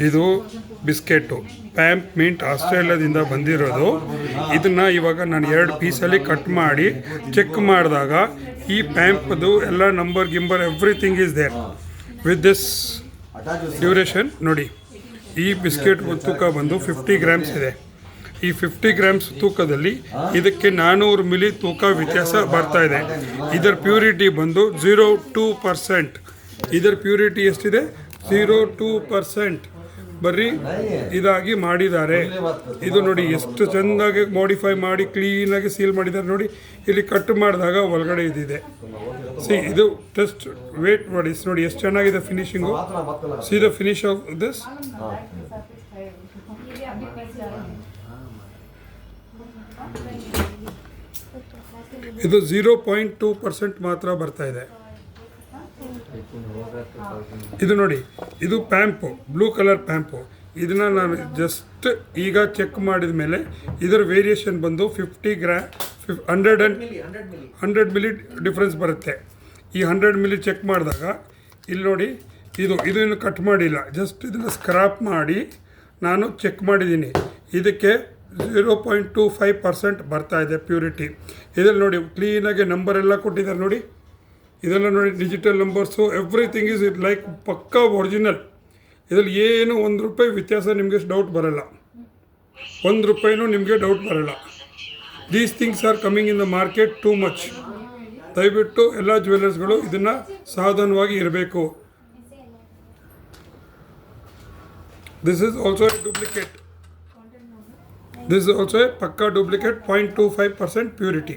ಇದು biscuit ಪ್ಯಾಂಪ್ mint ಆಸ್ಟ್ರೇಲಿಯಾದಿಂದ ಬಂದಿರೋದು. ಇದನ್ನು ಇವಾಗ ನಾನು 2 ಪೀಸಲ್ಲಿ ಕಟ್ ಮಾಡಿ ಚೆಕ್ ಮಾಡಿದಾಗ ಈ ಪ್ಯಾಂಪ್ದು ಎಲ್ಲ ನಂಬರ್ ಗಿಂಬರ್ everything is there with this duration. ನೋಡಿ, ಈ ಬಿಸ್ಕೆಟ್ ತೂಕ ಬಂದು 50 ಗ್ರಾಮ್ಸ್ ಇದೆ. ಈ 50 ಗ್ರಾಮ್ಸ್ ತೂಕದಲ್ಲಿ ಇದಕ್ಕೆ 400 ಮಿಲಿ ತೂಕ ವ್ಯತ್ಯಾಸ ಬರ್ತಾ ಇದೆ. ಇದರ ಪ್ಯೂರಿಟಿ ಬಂದು 0.2%. ಇದರ ಪ್ಯೂರಿಟಿ ಎಷ್ಟಿದೆ? 0.2% ಬರ್ರಿ ಇದಾಗಿ ಮಾಡಿದ್ದಾರೆ. ಇದು ನೋಡಿ ಎಷ್ಟು ಚೆಂದಾಗಿ ಮಾಡಿಫೈ ಮಾಡಿ ಕ್ಲೀನಾಗಿ ಸೀಲ್ ಮಾಡಿದ್ದಾರೆ. ನೋಡಿ, ಇಲ್ಲಿ ಕಟ್ ಮಾಡಿದಾಗ ಒಳಗಡೆ ಇದಿದೆ. ಇದು ಟೆಸ್ಟ್ ವೇಟ್ ಮಾಡಿ ನೋಡಿ ಎಷ್ಟು ಚೆನ್ನಾಗಿದೆ finishing. See the finish of this. ಇದು 0.2% ಮಾತ್ರ ಬರ್ತಾ ಇದೆ. ಇದು ನೋಡಿ, ಇದು ಪ್ಯಾಂಪು, ಬ್ಲೂ ಕಲರ್ ಪ್ಯಾಂಪು. ಇದನ್ನು ನಾನು ಜಸ್ಟ್ ಈಗ ಚೆಕ್ ಮಾಡಿದ ಮೇಲೆ ಇದರ ವೇರಿಯೇಷನ್ ಬಂದು 100 ಮಿಲಿ ಡಿಫ್ರೆನ್ಸ್ ಬರುತ್ತೆ. ಈ 100 ಮಿಲಿ ಚೆಕ್ ಮಾಡಿದಾಗ ಇಲ್ಲಿ ನೋಡಿ, ಇದನ್ನು ಕಟ್ ಮಾಡಿಲ್ಲ, ಜಸ್ಟ್ ಇದನ್ನು ಸ್ಕ್ರಾಪ್ ಮಾಡಿ ನಾನು ಚೆಕ್ ಮಾಡಿದ್ದೀನಿ. ಇದಕ್ಕೆ 0.25% ಬರ್ತಾ ಇದೆ ಪ್ಯೂರಿಟಿ. ಇದರಲ್ಲಿ ನೋಡಿ ಕ್ಲೀನಾಗಿ ನಂಬರ್ ಎಲ್ಲ ಕೊಟ್ಟಿದ್ದಾರೆ. ನೋಡಿ, ಇದೆಲ್ಲ ನೋಡಿ digital numbers, everything is it like ಪಕ್ಕಾ ಒರಿಜಿನಲ್. ಇದರಲ್ಲಿ ಏನು ₹1 ವ್ಯತ್ಯಾಸ ನಿಮಗೆ ಡೌಟ್ ಬರಲ್ಲ. ₹1 ನಿಮಗೆ ಡೌಟ್ ಬರಲ್ಲ. These things are coming in the market too much. ದಯವಿಟ್ಟು ಎಲ್ಲ ಜ್ಯುವೆಲ್ಲರ್ಸ್ಗಳು ಇದನ್ನು ಸಾವಧಾನವಾಗಿ ಇರಬೇಕು. This is also A duplicate. This is also a pakka duplicate 0.25% purity.